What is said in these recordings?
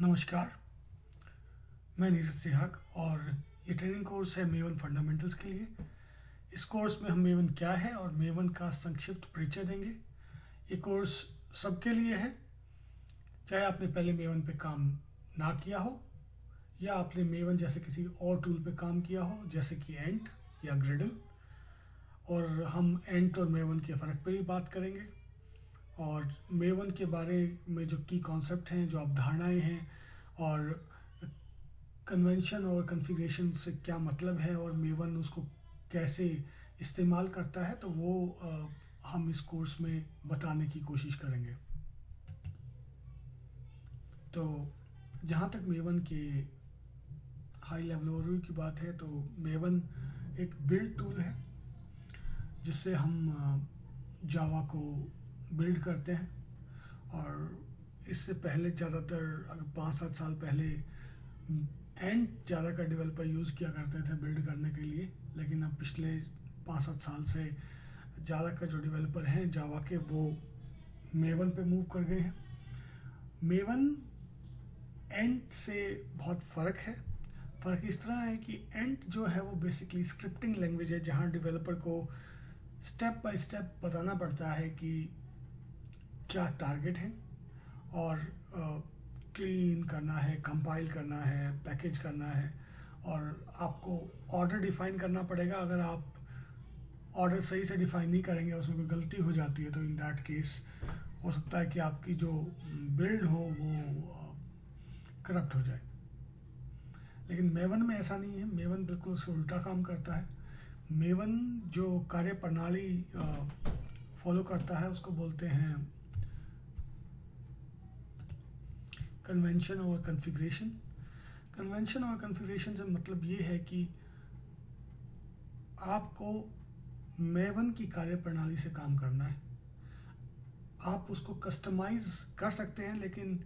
नमस्कार, मैं नीरज सिहाग और ये ट्रेनिंग कोर्स है मेवन फंडामेंटल्स के लिए। इस कोर्स में हम मेवन क्या है और मेवन का संक्षिप्त परिचय देंगे। ये कोर्स सबके लिए है, चाहे आपने पहले मेवन पे काम ना किया हो या आपने मेवन जैसे किसी और टूल पे काम किया हो, जैसे कि एंट या ग्रिडल। और हम एंट और मेवन के फ़र्क पे भी बात करेंगे और मेवन के बारे में जो की कॉन्सेप्ट हैं, जो अवधारणाएं हैं और कन्वेंशन और कॉन्फ़िगरेशन से क्या मतलब है और मेवन उसको कैसे इस्तेमाल करता है, तो वो हम इस कोर्स में बताने की कोशिश करेंगे। तो जहाँ तक मेवन के हाई लेवल ओवरव्यू की बात है, तो मेवन एक बिल्ड टूल है जिससे हम जावा को बिल्ड करते हैं। और इससे पहले ज़्यादातर अगर 5-7 साल पहले एंड ज़्यादा का डेवलपर यूज़ किया करते थे बिल्ड करने के लिए, लेकिन अब पिछले 5-7 साल से ज़्यादा का जो डेवलपर हैं जावा के, वो मेवन पे मूव कर गए हैं। मेवन एंड से बहुत फ़र्क है। फ़र्क इस तरह है कि एंड जो है वो बेसिकली स्क्रिप्टिंग लैंग्वेज है, जहाँ डेवलपर को स्टेप बाय स्टेप बताना पड़ता है कि क्या टारगेट है और क्लीन करना है, कंपाइल करना है, पैकेज करना है और आपको ऑर्डर डिफाइन करना पड़ेगा। अगर आप ऑर्डर सही से डिफाइन नहीं करेंगे, उसमें कोई गलती हो जाती है, तो इन दैट केस हो सकता है कि आपकी जो बिल्ड हो वो करप्ट हो जाए। लेकिन मेवन में ऐसा नहीं है। मेवन बिल्कुल उससे उल्टा काम करता है। मेवन जो कार्य प्रणाली फॉलो करता है उसको बोलते हैं कन्वेंशन और कॉन्फ़िगरेशन। कन्वेंशन और कॉन्फ़िगरेशन से मतलब ये है कि आपको मेवन की कार्य प्रणाली से काम करना है। आप उसको कस्टमाइज कर सकते हैं, लेकिन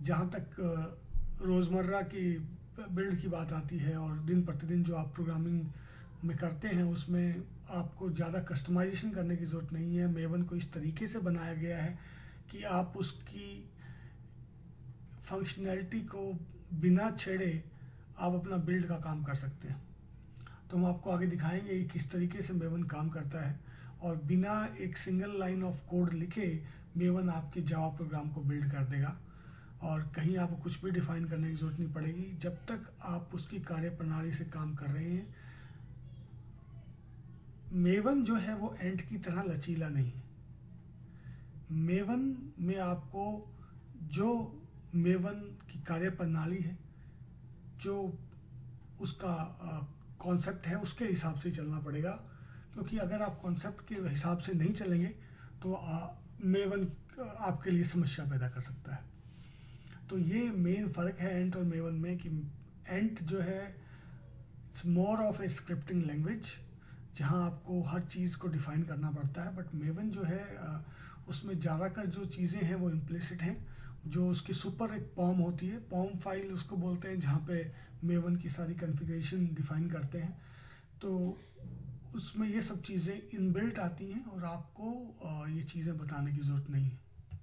जहाँ तक रोज़मर्रा की बिल्ड की बात आती है और दिन प्रतिदिन जो आप प्रोग्रामिंग में करते हैं, उसमें आपको ज़्यादा कस्टमाइजेशन करने की ज़रूरत नहीं है। मेवन को इस तरीके से बनाया गया है कि आप उसकी फंक्शनैलिटी को बिना छेड़े आप अपना बिल्ड का काम कर सकते हैं। तो हम आपको आगे दिखाएंगे कि किस तरीके से मेवन काम करता है और बिना एक सिंगल लाइन ऑफ कोड लिखे मेवन आपके जावा प्रोग्राम को बिल्ड कर देगा और कहीं आपको कुछ भी डिफाइन करने की ज़रूरत नहीं पड़ेगी जब तक आप उसकी कार्य प्रणाली से काम कर रहे हैं। मेवन जो है वो एंट की तरह लचीला नहीं है। मेवन में आपको जो मेवन की कार्य प्रणाली है, जो उसका कॉन्सेप्ट है, उसके हिसाब से चलना पड़ेगा, क्योंकि अगर आप कॉन्सेप्ट के हिसाब से नहीं चलेंगे तो मेवन आपके लिए समस्या पैदा कर सकता है। तो ये मेन फ़र्क है एंट और मेवन में कि एंट जो है it's more of A scripting language, जहाँ आपको हर चीज़ को डिफ़ाइन करना पड़ता है। बट मेवन जो है उसमें ज़्यादातर जो चीज़ें हैं वो इम्प्लिसिट हैं। जो उसकी सुपर एक पॉम होती है, पॉम फाइल उसको बोलते हैं, जहाँ पे मेवन की सारी कॉन्फ़िगरेशन डिफ़ाइन करते हैं। तो उसमें ये सब चीज़ें इनबिल्ट आती हैं और आपको ये चीज़ें बताने की ज़रूरत नहीं है।